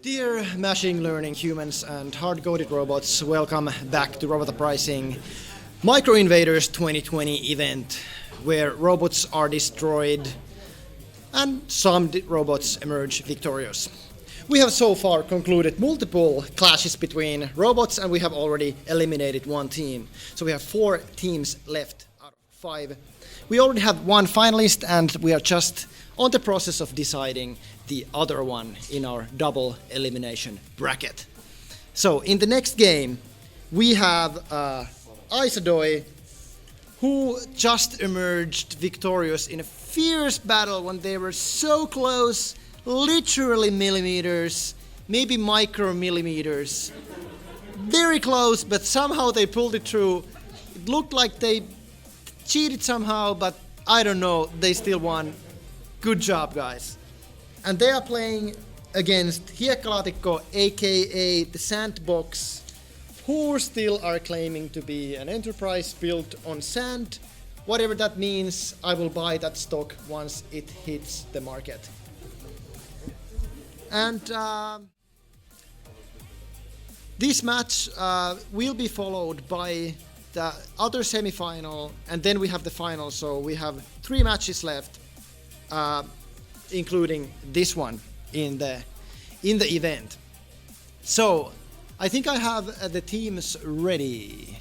Dear machine learning humans and hard-coded robots, welcome back to Robot Uprising Micro Invaders 2020 event, where robots are destroyed and some robots emerge victorious. We have so far concluded multiple clashes between robots and we have already eliminated one team. So we have 4 teams left out of 5. We already have one finalist and we are just on the process of deciding the other one in our double elimination bracket. So in the next game we have Aisodoi, who just emerged victorious in a fierce battle when they were so close, literally millimeters, maybe micromillimeters. Very close, but somehow they pulled it through. It looked like they cheated somehow, but I don't know, they still won. Good job, guys. And they are playing against Hiekkalaatikko, aka the Sandbox, who still are claiming to be an enterprise built on sand. Whatever that means, I will buy that stock once it hits the market. And this match will be followed by the other semi-final, and then we have the final, so we have 3 matches left. Including this one in the event. So I think I have the teams ready.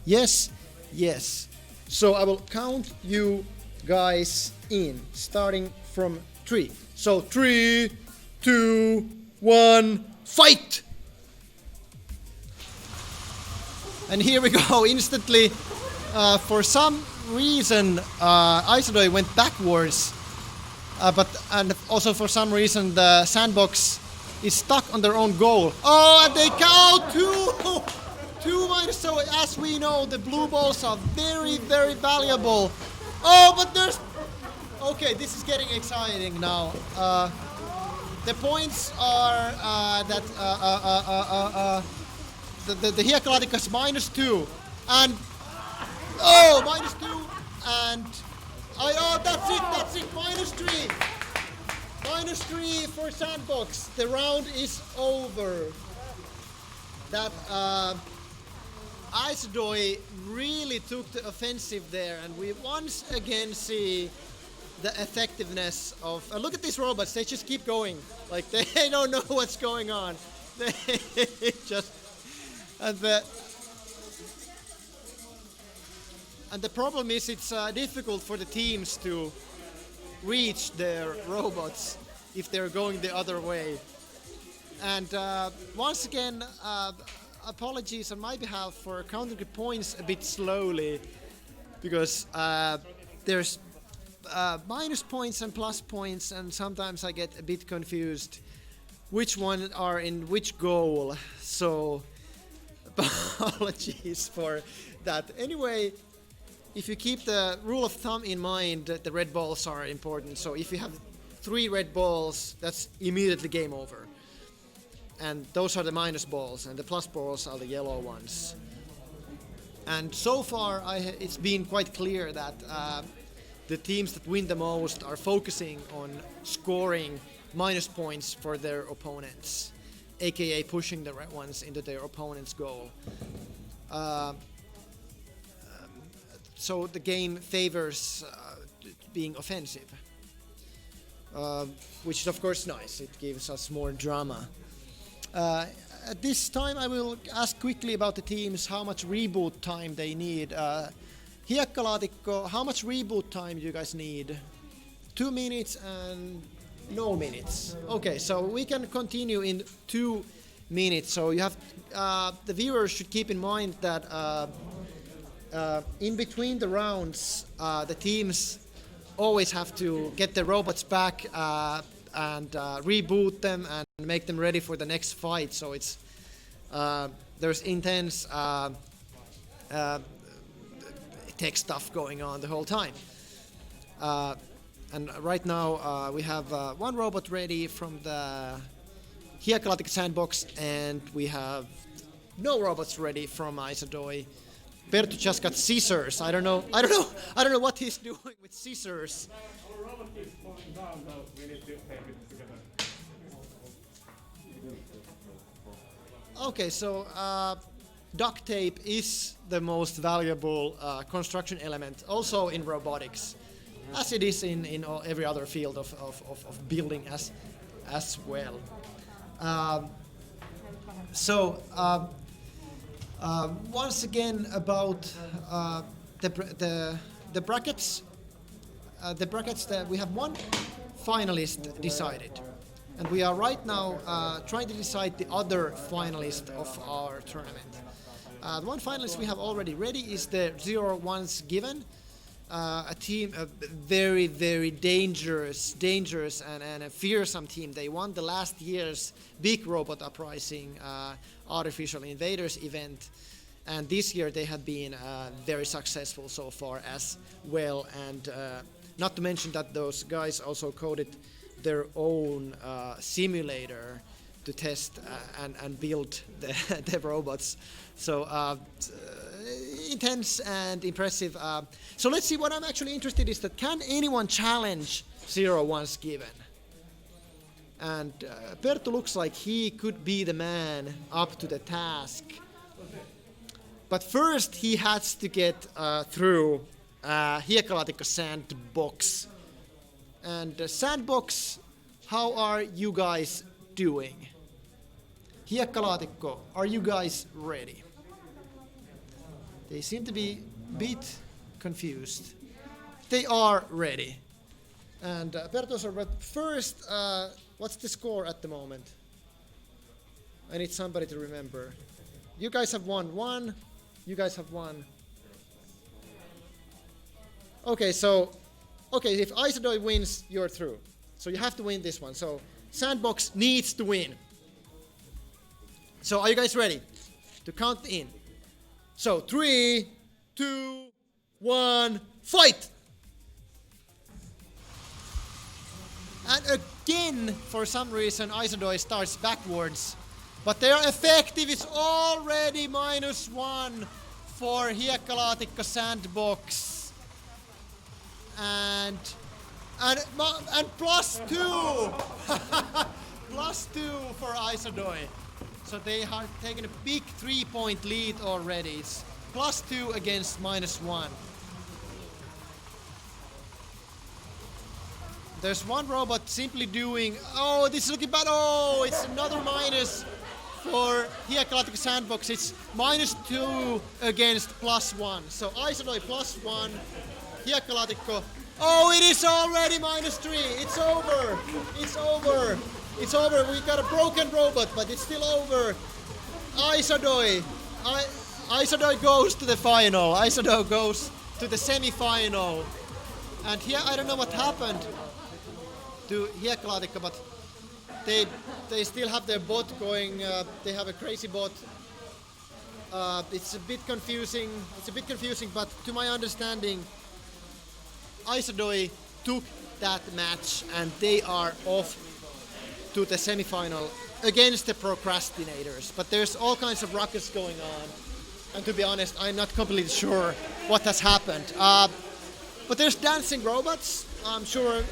Yes. So I will count you guys in, starting from 3. So 3, 2, 1, fight! And here we go instantly. For some reason, Aisodoi went backwards. And also for some reason the Sandbox is stuck on their own goal. Oh, and they count 2 minus. So as we know, the blue balls are very, very valuable. Oh, but there's... Okay, this is getting exciting now. The points are that the Hiekkalaatikko is -2. And... Oh, -2. And... Oh, that's it, -3. -3 for Sandbox. The round is over. That Aisodoi really took the offensive there, and we once again see the effectiveness of... look at these robots, they just keep going. Like, they don't know what's going on. They just... And the problem is it's difficult for the teams to reach their robots if they're going the other way. And once again, apologies on my behalf for counting the points a bit slowly, because there's minus points and plus points, and sometimes I get a bit confused which one are in which goal. So apologies for that. Anyway, if you keep the rule of thumb in mind, the red balls are important. So if you have 3 red balls, that's immediately game over. And those are the minus balls, and the plus balls are the yellow ones. And so far, it's been quite clear that the teams that win the most are focusing on scoring minus points for their opponents, aka pushing the red ones into their opponent's goal. So the game favors being offensive, which is of course nice. It gives us more drama. At this time I will ask quickly about the teams how much reboot time they need. Hiekkalaatikko, how much reboot time do you guys need? 2 minutes and no minutes. Okay, so we can continue in 2 minutes. So you have the viewers should keep in mind that in between the rounds, the teams always have to get their robots back and reboot them and make them ready for the next fight. So it's there's intense tech stuff going on the whole time. And right now we have 1 robot ready from the Hiekkalaatikko Sandbox, and we have no robots ready from Aisodoi. Perttu just got scissors. I don't know what he's doing with scissors. Our robot keeps falling down, though we need to take it together. Okay, so duct tape is the most valuable construction element, also in robotics, as it is in every other field of building as well. So once again about the brackets. The brackets that we have one finalist decided, and we are right now trying to decide the other finalist of our tournament. The one finalist we have already ready is the 0-1s given, a team, a very, very dangerous and a fearsome team. They won the last year's big robot uprising artificial invaders event, and this year they have been very successful so far as well. And not to mention that those guys also coded their own simulator to test and build the robots. So intense and impressive. So let's see, what I'm actually interested is that can anyone challenge 0-1s given? And Perttu looks like he could be the man up to the task. But first he has to get through Hiekkalaatikko sandbox. And sandbox, how are you guys doing? Hiekkalaatikko, are you guys ready? They seem to be a bit confused. They are ready. And Perttu's are ready. First, what's the score at the moment? I need somebody to remember. You guys have won 1. You guys have won. Okay, so if Aisodoi wins, you're through. So you have to win this one. So Sandbox needs to win. So are you guys ready to count in? So 3, 2, 1, fight! And again, for some reason, Aisodoi starts backwards. But their effective is already -1 for Hiekkalaatikko sandbox. And +2! +2 for Aisodoi. So they have taken a big 3-point lead already. It's +2 against -1. There's one robot simply doing, oh, this is looking bad. Oh, it's another minus for Hiekkalaatikko sandbox. It's -2 against +1. So Aisodoi +1, Hiekkalaatikko. Oh, it is already -3. It's over. It's over. It's over. We got a broken robot, but it's still over. Aisodoi. Aisodoi goes to the final. Aisodoi goes to the semi-final. And here, I don't know what happened to Hiekkalaatikko, but they still have their bot going. They have a crazy bot. It's a bit confusing. But to my understanding, Aisodoi took that match, and they are off to the semi-final against the procrastinators. But there's all kinds of ruckus going on, and to be honest, I'm not completely sure what has happened. But there's dancing robots. I'm sure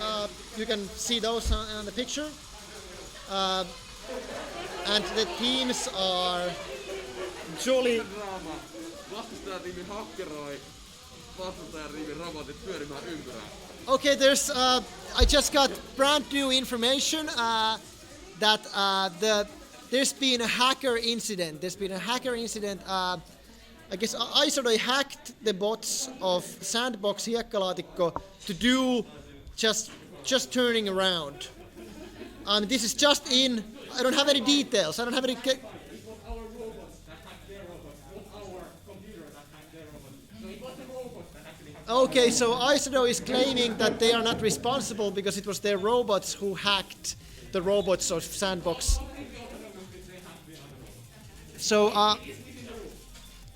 you can see those on the picture. And the teams are jolly. Okay, there's. I just got brand new information that there's been a hacker incident. I guess Aisodoi hacked the bots of Sandbox Hiekkalaatikko to do just turning around. This is just in. I don't have any details. I don't have any. Okay, so Aisodoi is claiming that they are not responsible because it was their robots who hacked the robots of Sandbox. So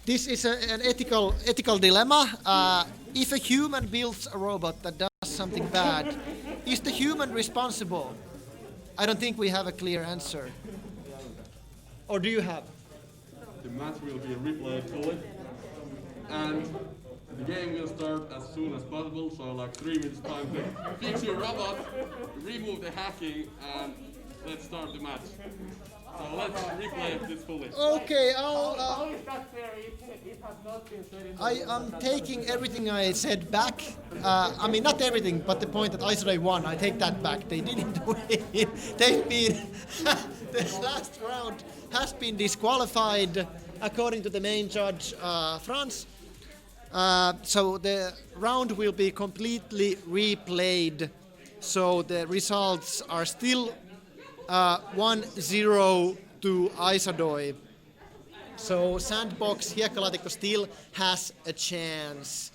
this is an ethical dilemma. If a human builds a robot that does something bad, is the human responsible? I don't think we have a clear answer. Or do you have? The match will be replayed fully, and the game will start as soon as possible, so like 3 minutes time to fix your robot, remove the hacking, and let's start the match. So let's replay this fully. Okay, How is that fair if it has not been said in the I am taking everything I said back. I mean, not everything, but the point that Aisodoi won, I take that back. They didn't win. They've been. The last round has been disqualified according to the main judge, Franz. So the round will be completely replayed. So the results are still 1-0 to Aisodoi. So Sandbox Hiekkalaatikko still has a chance.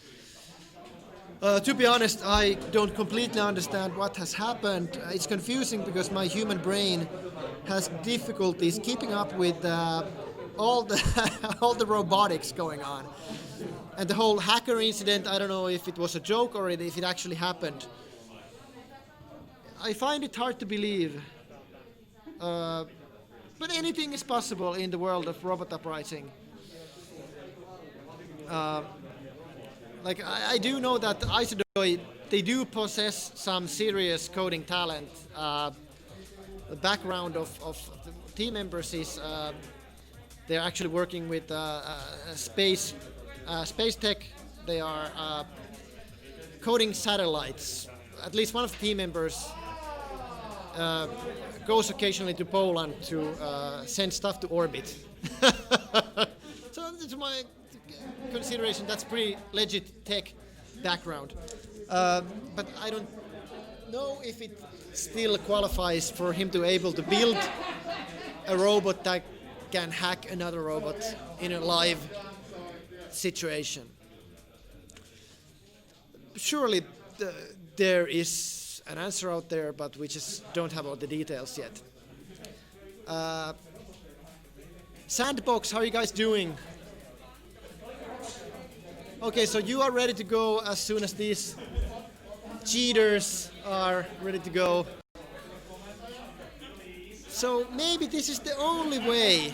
To be honest, I don't completely understand what has happened. It's confusing because my human brain has difficulties keeping up with all the all the robotics going on. And the whole hacker incident, I don't know if it was a joke or if it actually happened. I find it hard to believe. But anything is possible in the world of robot uprising. Like I do know that Aisodoi, they do possess some serious coding talent. The background of the team members is they're actually working with space tech. They are coding satellites. At least one of the team members goes occasionally to Poland to send stuff to orbit. So that's my consideration. That's pretty legit tech background. But I don't know if it still qualifies for him to able to build a robot that can hack another robot in a live situation. Surely there is an answer out there, but we just don't have all the details yet. Sandbox, how are you guys doing? Okay, so you are ready to go as soon as these cheaters are ready to go. So maybe this is the only way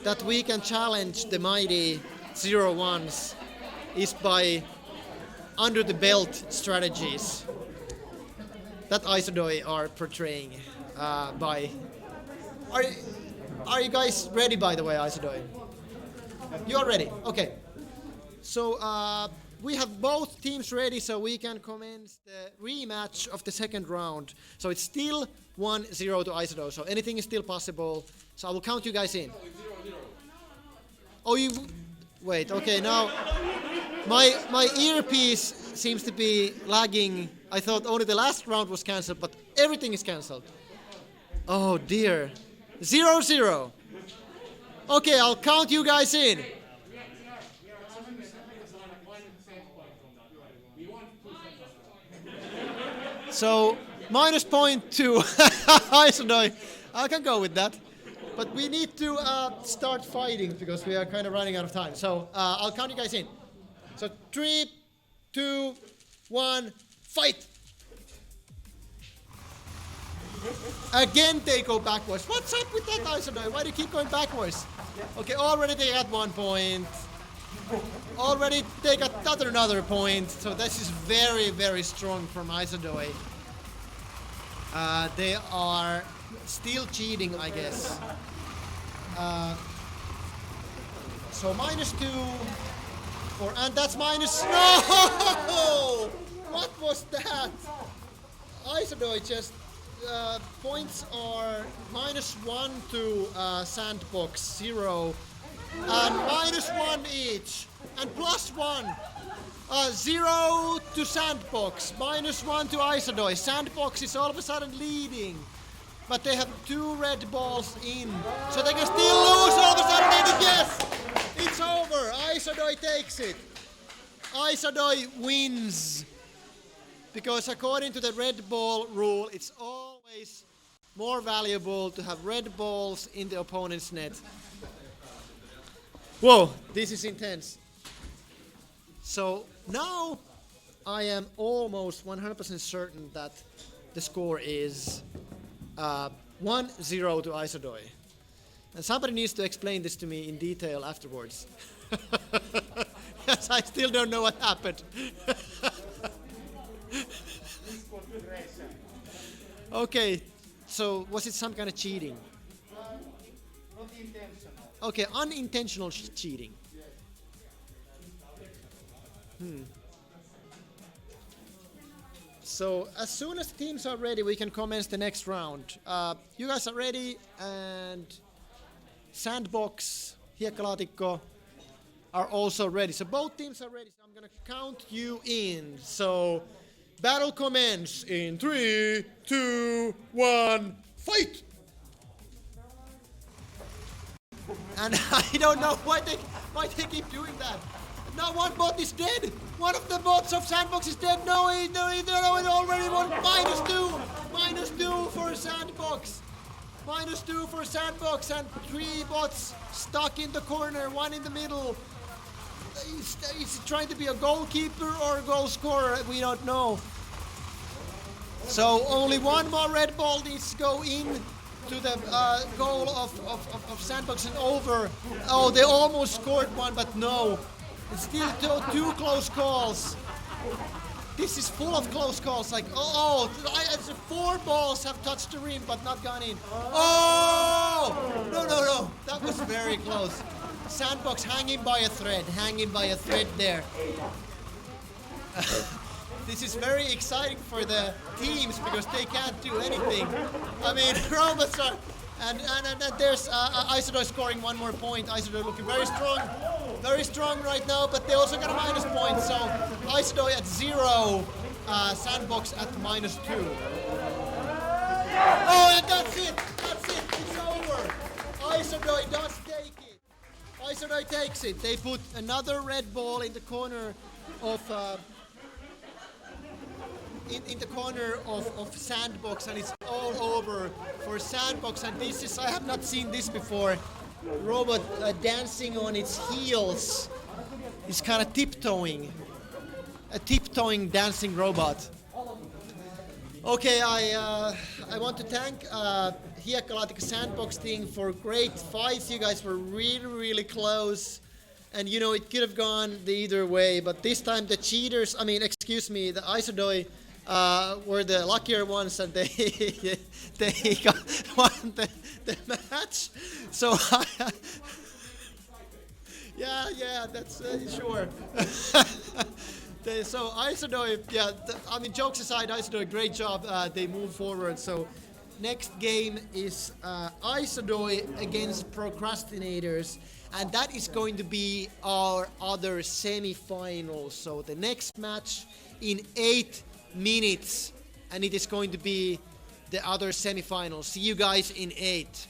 that we can challenge the mighty 0-1s is by under the belt strategies that Aisodoi are portraying by. Are you guys ready, by the way, Aisodoi? You are ready? Okay. So we have both teams ready, so we can commence the rematch of the second round. So it's still 1-0 to Aisodoi, so anything is still possible. So I will count you guys in. Oh, you... Wait, okay, now... My earpiece seems to be lagging. I thought only the last round was cancelled, but everything is cancelled. Oh dear. 0-0. Okay, I'll count you guys in. So, minus point to Aisodoi. I can go with that. But we need to start fighting because we are kind of running out of time. So, I'll count you guys in. So, 3, 2, 1, fight! Again, they go backwards. What's up with that, Aisodoi? Why do you keep going backwards? Okay, already they got 1 point. Already they got another point. So this is very, very strong from Aisodoi. They are still cheating, I guess. So -2. And that's minus... No! What was that? Aisodoi just... points are -1 to Sandbox 0 and -1 each and +1 0 to Sandbox, -1 to Aisodoi. Sandbox is all of a sudden leading, but they have 2 red balls in, so they can still lose all of a sudden. And yes, it's over. Aisodoi takes it. Aisodoi wins. Because according to the red ball rule, it's always more valuable to have red balls in the opponent's net. Whoa, this is intense. So now I am almost 100% certain that the score is 1-0 to Aisodoi. And somebody needs to explain this to me in detail afterwards. Yes, I still don't know what happened. Okay, So was it some kind of cheating? Not intentional. Okay, unintentional cheating. So as soon as the teams are ready, we can commence the next round. You guys are ready, and Sandbox, Hiekkalaatikko are also ready. So both teams are ready. So I'm gonna count you in. So battle commence in 3, 2, 1, fight! And I don't know why they keep doing that. Now one bot is dead. One of the bots of Sandbox is dead. No, it already won. -2 for Sandbox. -2 for Sandbox, and 3 bots stuck in the corner. One in the middle. He's trying to be a goalkeeper or a goal scorer. We don't know. So only one more red ball needs to go in to the goal of Sandbox and over. Oh, they almost scored one, but no. It's still two close calls. This is full of close calls. Like, 4 balls have touched the rim but not gone in. Oh! No. That was very close. Sandbox hanging by a thread there. This is very exciting for the teams because they can't do anything. I mean, robots are... And there's Aisodoi scoring 1 more point. Aisodoi looking very strong right now, but they also got a minus point. So Aisodoi at 0, Sandbox at -2. Oh, and that's it. It's over. Aisodoi does take it. Aisodoi takes it. They put another red ball in the corner of. In the corner of Sandbox, and it's all over for Sandbox. And this is, I have not seen this before. Robot dancing on its heels. It's kind of tiptoeing. A tiptoeing dancing robot. Okay, I want to thank Hiekkalaatikko Sandbox team for great fights. You guys were really close. And you know, it could have gone the either way, but this time the cheaters, the Aisodoi were the luckier ones, and they won the match. So yeah, that's sure. So Aisodoi, jokes aside, Aisodoi, great job. They move forward. So next game is Aisodoi against Procrastinators, and that is going to be our other semi-final. So the next match in 8 minutes, and it is going to be the other semi-final. See you guys in 8.